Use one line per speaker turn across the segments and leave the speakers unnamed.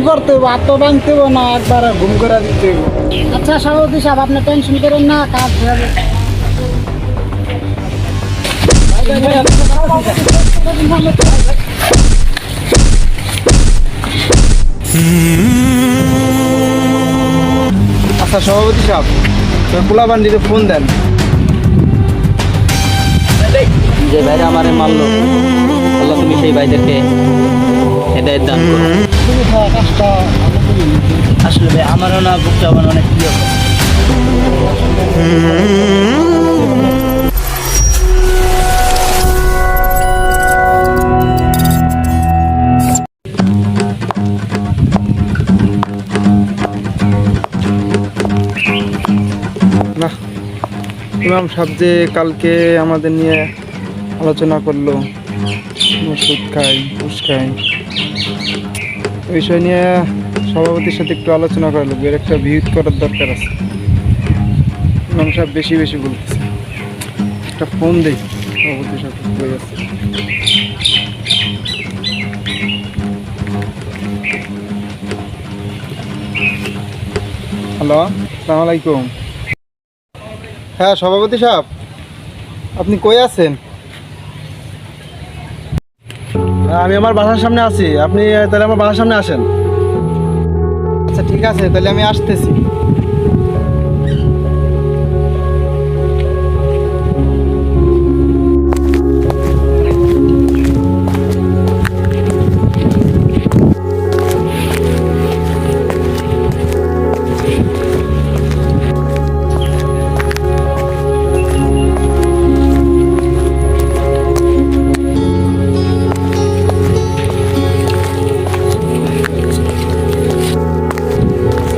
করতে হবে? হাত তো ভাঙতে হবে না, একবার ঘুম করে দিতে হবে। আচ্ছা সভাপতি সাহেব, আপনি টেনশন করেন না, কাজ হয়ে যাবে।
আচ্ছা সভাপতি সাহেব, পোলা বান্ডিতে ফোন দেন।
যে ভাইরা আমারে মারলো, আল্লাহ তুমি সেই ভাইদেরকে হেদায়েত দান করো।
কাজটা
আসলে ভাই আমারও না বুকটা আমার অনেক প্রিয়।
না, ইমাম সাহেব যে কালকে আমাদের নিয়ে আলোচনা করলো, ওষুধ খাই, ঘুষ খাই, ওই বিষয় নিয়ে সভাপতির সাথে একটু আলোচনা করা লাগবে। এর একটা ভিউজ করার দরকার আছে। ইমাম সাহেব বেশি বেশি বলতেছে। একটা ফোন দেই সভাপতির সাথে হয়ে আছে। হ্যালো, আসসালামু আলাইকুম। হ্যাঁ সভাপতি সাহেব, আপনি কই আছেন?
আমি আমার বাসার সামনে আছি, আপনি তাহলে আমার বাসার সামনে আসেন।
আচ্ছা ঠিক আছে, তাহলে আমি আসতেছি।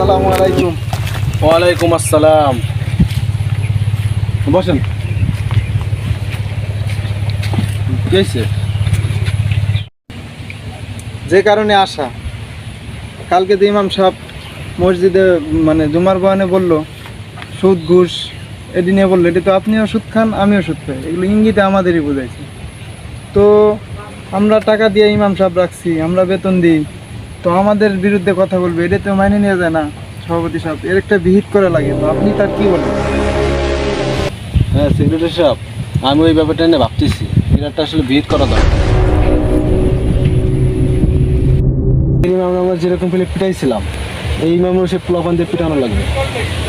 আসসালামু আলাইকুম।
ওয়ালাইকুম আসসালাম। বসেন। কি হয়েছে?
যে কারণে আসা, কালকে তো ইমাম সাহেব মসজিদে মানে জুমার বয়ানে বললো সুদ ঘুষ এটি নিয়ে বললো, এটি তো আপনিও সুদ খান আমিও সুদ খাই, এগুলো ইঙ্গিতে আমাদেরই বোঝাইছে। তো আমরা টাকা দিয়ে ইমাম সাহেব রাখছি, আমরা বেতন দিই, তো আমাদের বিরুদ্ধে কথা বলবে, এটা তো মাইনে নেওয়া যায় না সভাপতি সাহেব। এর একটা বিহিত করা লাগে, তো আপনি তার কি বলেন?
হ্যাঁ সেক্রেটারি সাহেব, আমি ওই ব্যাপারটা নিয়ে ভাবতেছি, এটা আসলে ভিত করা দরকার। আমরা যেরকম ফেলে পিটাইছিলাম, এই ইমামও সে পোলাপান দিয়ে পিটানো লাগবে।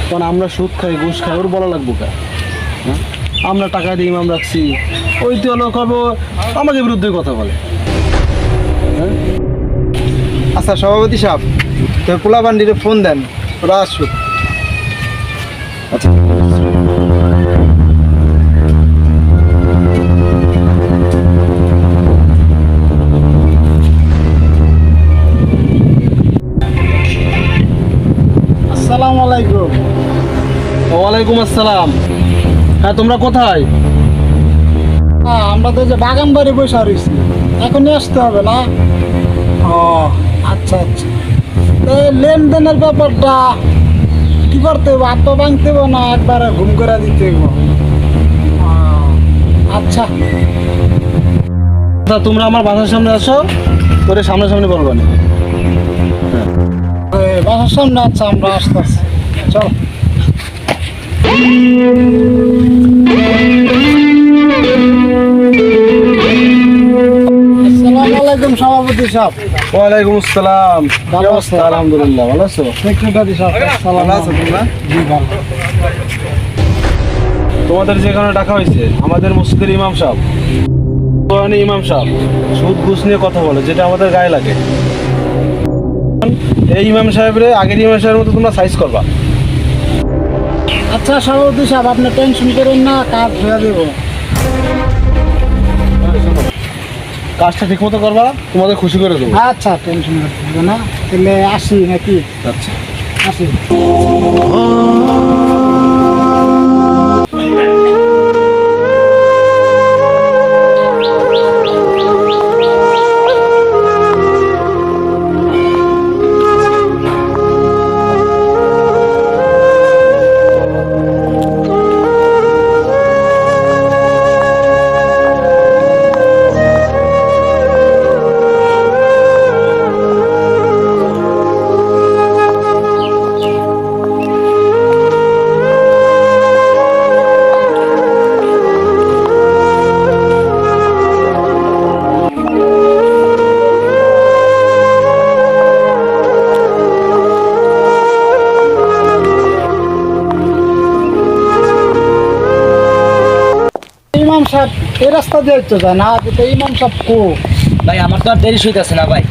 কারণ আমরা সুদ খাই, ঘুষ খাই, ওর বলা লাগবো কা? হ্যাঁ, আমরা টাকা দিয়ে ইমাম রাখছি, ওই তো লোক হবে আমাদের বিরুদ্ধে কথা বলে। হ্যাঁ,
আচ্ছা সভাপতি সাহেব, তো পোলা বান্ডিরে ফোন দেন, ওরা আসুক।
আচ্ছা
আসসালামু আলাইকুম।
ওয়ালাইকুম আসসালাম। হ্যাঁ তোমরা কোথায়?
হ্যাঁ, আমরা তো যে বাগান বাড়ি বসে রয়েছি, এখনই আসতে হবে না? ও আচ্ছা আচ্ছা, তো এই লেনদেনের ব্যাপারটা কি করতে হবে? হাত তো ভাঙতে হবে না, একবার ঘুম করে দিতে হবে? আচ্ছা
আচ্ছা তোমরা আমার বাসার সামনে আসো, তোরে সামনাসামনি বলবো না।
বাসার সামনে। আচ্ছা আমরা আসতেছি, চলো। আসসালামু আলাইকুম সভাপতি সাহেব।
ওয়ালাইকুম আসসালাম। কি
ভালো
অবস্থা?
আছো?
আলহামদুলিল্লাহ, ভালো আছো?
সেক্রেটারি সাহেব
ভালো আছো তোমরা?
জি ভালো।
তোমাদের যেখানে ডাকা হয়েছে আমাদের মসজিদের ইমাম সাহেব, কোরআনী ইমাম সাহেব সুদ ঘুষ নিয়ে কথা বলে, যেটা আমাদের গায়ে লাগে। এই ইমাম সাহেবরে আগের ইমাম সাহেবের মতো তোমরা সাইজ করবা।
আচ্ছা সভাপতি সাহেব, আপনি টেনশন করেন না, কাজ হয়ে দেবো।
কাজটা ঠিক মতো করবা, তোমাদের খুশি করে দেবো।
আচ্ছা টেনশন করতে হবে না, তাহলে আসি নাকি?
আচ্ছা
আসি। সাহেব এই রাস্তা দিয়ে তো যায় না, তো ইমাম সাহেব কো?
ভাই আমার তো আর দেরি হইতাছে না ভাই।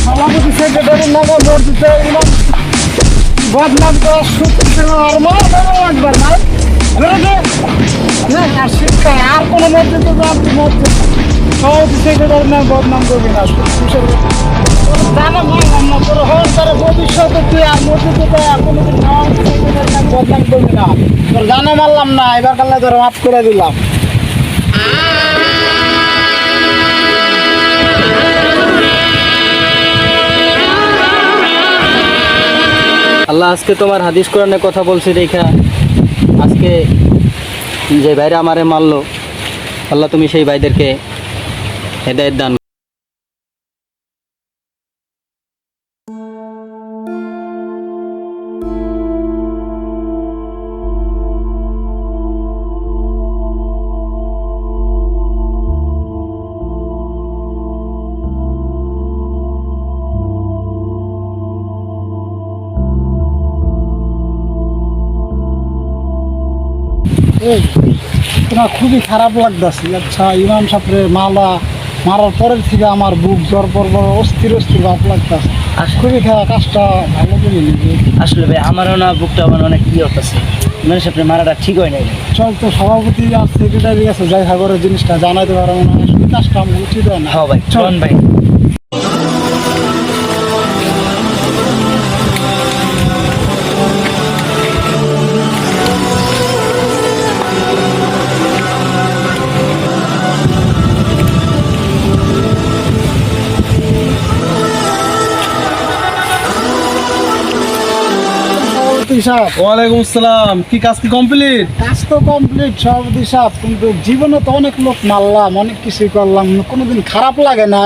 সভাপতি সেক্রেটারির নামে মসজিদে ইমাম বদনাম করা সত্যি আর মা একবার নাই আর শিক্ষা আর কোনো মসজিদে আপনি মসজিদ সভাপতি সেক্রেটারির নামে বদনাম করবি না। জানা মানলাম না তোর হন তার ভবিষ্যতে তুই আর মসজিদে কোনোদিন সভাপতি সেক্রেটারির নামে বদনাম করবি না। তোর জানা মানলাম না, এবার কালে তোর মাফ করে দিলাম।
আল্লাহ আজকে তোমার হাদিস কোরআনে কথা বলছি দেখা আজকে যে ভাইরা আমারে মারলো, আল্লাহ তুমি সেই ভাইদেরকে হেদায়েত দান।
এই তোমার খুবই খারাপ লাগতেছে। আচ্ছা ইমাম সাহেবের মারার পরের থেকে আমার বুক জ্বর পর অস্থির ভাব লাগতেছে। আর খুবই কাজটা ভালো করে নিবি।
আসলে ভাই আমারও না বুকটা আমার অনেক কি হতেছে, মানে সাথে মারাটা ঠিক হয় নাই।
চল তো সভাপতি আর সেক্রেটারি আছে যাই সাগরের জিনিসটা জানাইতে পারো মনে হয়, শুধু কাজটা আমার উচিত হয় না।
হ্যাঁ ভাই চলুন ভাই।
সভাপতি সাহেব,
ওয়ালাইকুম আসসালাম। কি কাজ কি কমপ্লিট?
কাজ তো কমপ্লিট সভাপতি সাহেব, কিন্তু জীবনে তো অনেক লোক মারলাম, অনেক কিছুই করলাম, কোনোদিন খারাপ লাগে না।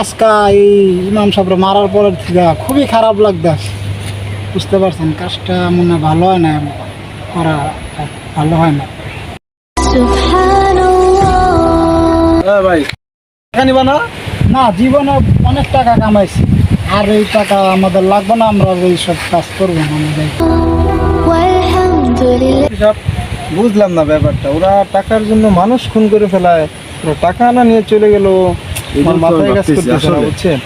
আজকা এই ইমাম সাহেবরা মারার পরের থেকে খুবই খারাপ লাগতেছে। বুঝতে পারছেন কাজটা মনে হয় ভালো হয় না, করা ভালো হয় না।
হ্যাঁ ভাই, টাকা নিবা না?
না, জীবনে অনেক টাকা কামাইছি, আর এই টাকা আমাদের লাগবে না, আমরা এই সব কাজ করবো না আমাদের।
সব বুঝলাম না ব্যাপারটা, ওরা টাকার জন্য মানুষ খুন করে ফেলায়, ওরা টাকা আনা নিয়ে চলে গেল। আমার মাথায় কাজ করতেছে না, বুঝছেন?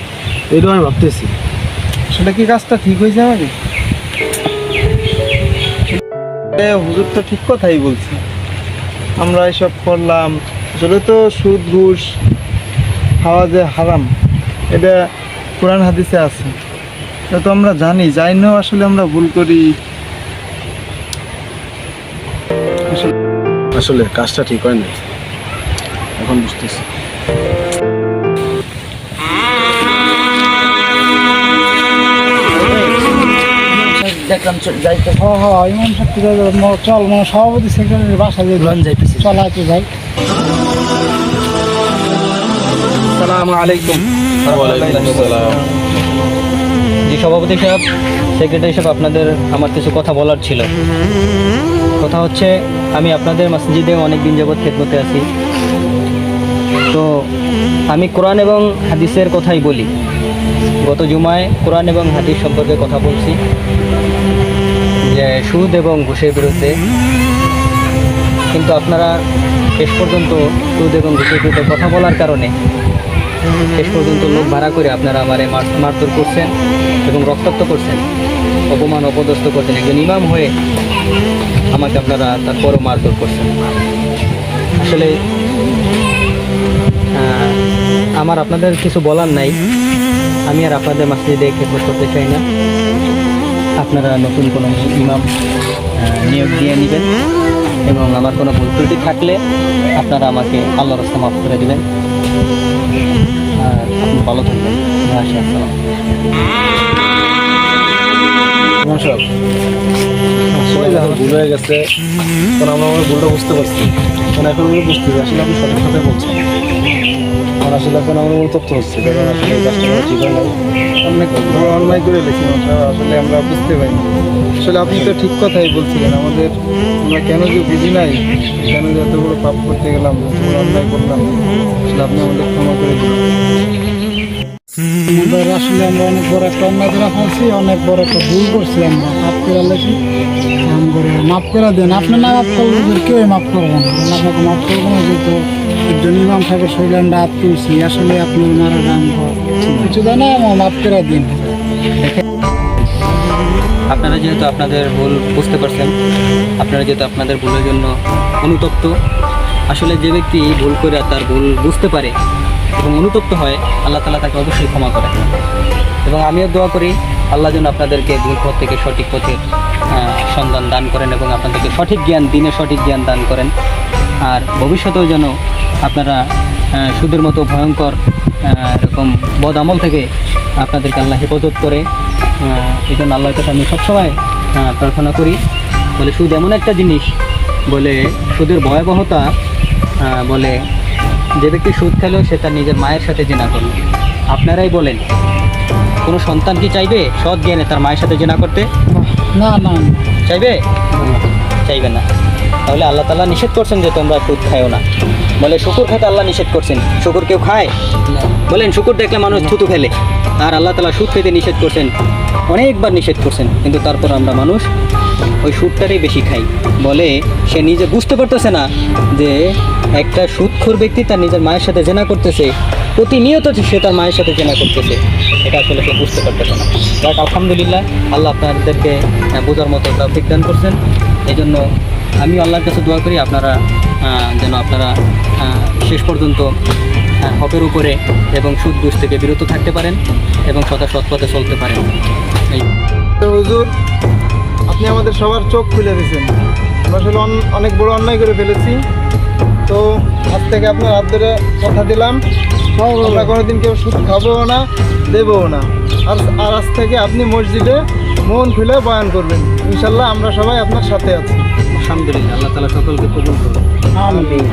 এইটাও আমি ভাবতেছি।
আসলে কি কাজটা ঠিক হয়েছে আমাকে? হুজুর তো ঠিক কথাই বলছে, আমরা এসব করলাম। আসলে তো সুদ ঘুষ খাওয়া যে হারাম, এটা কোরআন হাদিসে আছে, এটা তো আমরা জানি, জানিও আসলে আমরা ভুল করি।
আসলে কাজটা ঠিক হয় না, এখন বুঝতেছি।
দেখলাম যাইতে
ইমাম সাহেব চল, মানে সভাপতি সেক্রেটারির বাসা
যাইতেছি।
চল আছে ভাই।
আসসালামু আলাইকুম।
জি সভাপতি সাহেব, সেক্রেটারি সাহেব, আপনাদের আমার কিছু কথা বলার ছিল। কথা হচ্ছে আমি আপনাদের মসজিদে অনেক দিন যাবৎ খেদমতে আছি, তো আমি কোরআন এবং হাদিসের কথাই বলি। গত জুমায় কোরআন এবং হাদিস সম্পর্কে কথা বলছি, যে সুদ এবং ঘুষের বিরুদ্ধে, কিন্তু আপনারা শেষ পর্যন্ত সুদ এবং ঘুষের বিরুদ্ধে কথা বলার কারণে শেষ পর্যন্ত লোক ভাড়া করে আপনারা আমারে মারধর করছেন এবং রক্তাক্ত করছেন, অপমান অপদস্থ করছেন। একজন ইমাম হয়ে আমাকে আপনারা তারপরও মারধর করছেন। আসলে আমার আপনাদের কিছু বলার নাই, আমি আর আপনাদের মসজিদে খেদমত করতে চাই না। আপনারা নতুন কোনো ইমাম নিয়োগ দিয়ে নেবেন এবং আমার কোনো ভুল ত্রুটি থাকলে আপনারা আমাকে আল্লাহর রাস্তায় মাফ করে দেবেন। আর আপনি ভালো থাকবেন। আচ্ছা, আসসালাম।
ইমাম সাহেব, আসলে আমাদের ভুল হয়ে গেছে, কারণ আমরা আমার ভুলটা বুঝতে পারছি। কারণ এখন আমরা বুঝতে পারছি আসলে আপনি সঠিক কথা বলছেন। আর আসলে এখন আমার মনে তথ্য হচ্ছে, কারণ আসলে এই কাজটা করা ঠিক হয় না।
অনেক বড় অন্যায় করে ফেলেছি ইমাম সাহেব, আসলে আমরা বুঝতে পারিনি। আসলে আপনি তো ঠিক কথাই বলছিলেন, আমরা কেন যে বুঝি নাই, কেন যে এত বড় পাপ করতে গেলাম, এত বড় অন্যায় করলাম, আসলে আপনি আমাদের ক্ষমা করে দিন।
আমাদের আসলে আমরা অনেক বড় একটা অন্যায় করে ফেলছি, অনেক বড় একটা ভুল করছি, আমরা মাফ করে লেছি, আমরা মাফ করে দেন। আপনি না মাফ করলে কেউ মাফ করবো না, আপনাকে মাফ করবো না, যেহেতু একজন ইমাম সাহেবের শরীরে আমরা হাত তুলছি, আসলে আপনার মারা দাম কিছু দেয় না, আমার মাফ করে দিন।
আপনারা যেহেতু আপনাদের ভুল বুঝতে পারছেন, আপনারা যেহেতু আপনাদের ভুলের জন্য অনুতপ্ত, আসলে যে ব্যক্তি ভুল করে তার ভুল বুঝতে পারে এবং অনুতপ্ত হয়, আল্লাহ তাআলা তাকে অবশ্যই ক্ষমা করে। এবং আমিও দোয়া করি আল্লাহ যেন আপনাদেরকে ভুল পথ থেকে সঠিক পথের সন্ধান দান করেন এবং আপনাদেরকে সঠিক জ্ঞান, দিনে সঠিক জ্ঞান দান করেন। আর ভবিষ্যতেও যেন আপনারা সুদের মতো ভয়ঙ্কর এরকম বদ আমল থেকে আপনাদেরকে আল্লাহ হেফাজত করে। এই জন্য আল্লাহর কাছে আমি সবসময় প্রার্থনা করি। বলে সুদ এমন একটা জিনিস, বলে সুদের ভয়াবহতা, বলে যে ব্যক্তি সুদ খেলেও সে তার নিজের মায়ের সাথে জেনা করবে। আপনারাই বলেন, কোনো সন্তান কি চাইবে সৎ জ্ঞানে তার মায়ের সাথে জেনা করতে?
না না না।
চাইবে? চাইবে না। তাহলে আল্লাহ তাআলা নিষেধ করছেন যে তোমরা সুদ খায়ও না। বলে শুকুর খেতে আল্লাহ নিষেধ করছেন, শুকুর কেউ খায়? বলেন শুকুর দেখলে মানুষ থুতু ফেলে, আর আল্লাহ তাআলা সুদ খেতে নিষেধ করছেন, অনেকবার নিষেধ করছেন, কিন্তু তারপর আমরা মানুষ ওই সুদটারই বেশি খাই। বলে সে নিজে বুঝতে পারতেছে না যে একটা সুদখোর ব্যক্তি তার নিজের মায়ের সাথে জেনা করতেছে, প্রতিনিয়ত সে তার মায়ের সাথে জেনা করতেছে, এটা আসলে সে বুঝতে পারতেছে না। বাট আলহামদুলিল্লাহ, আল্লাহ আপনাদেরকে বোঝার মতো তৌফিক দান করছেন। এই জন্য আমি আল্লাহর কাছে দোয়া করি আপনারা যেন আপনারা শেষ পর্যন্ত হকের উপরে এবং সুদ ঘুষ থেকে বিরত থাকতে পারেন এবং সদা সৎ পথে চলতে পারেন। এই
তো হুজুর, আপনি আমাদের সবার চোখ খুলে দিয়েছেন। আমরা আসলে অনেক বড় অন্যায় করে ফেলেছি। তো আজ থেকে আপনার হাত ধরে কথা দিলাম, আমরা কোনোদিন কেউ সুদ খাবও না, দেবও না। আর আজ থেকে আপনি মসজিদে মন খুলে বয়ান করবেন, ইনশাল্লাহ আমরা সবাই আপনার সাথে আছি।
আলহামদুলিল্লাহ, আল্লাহ তাআলা সকলকে কবুল করুন।
আমিন।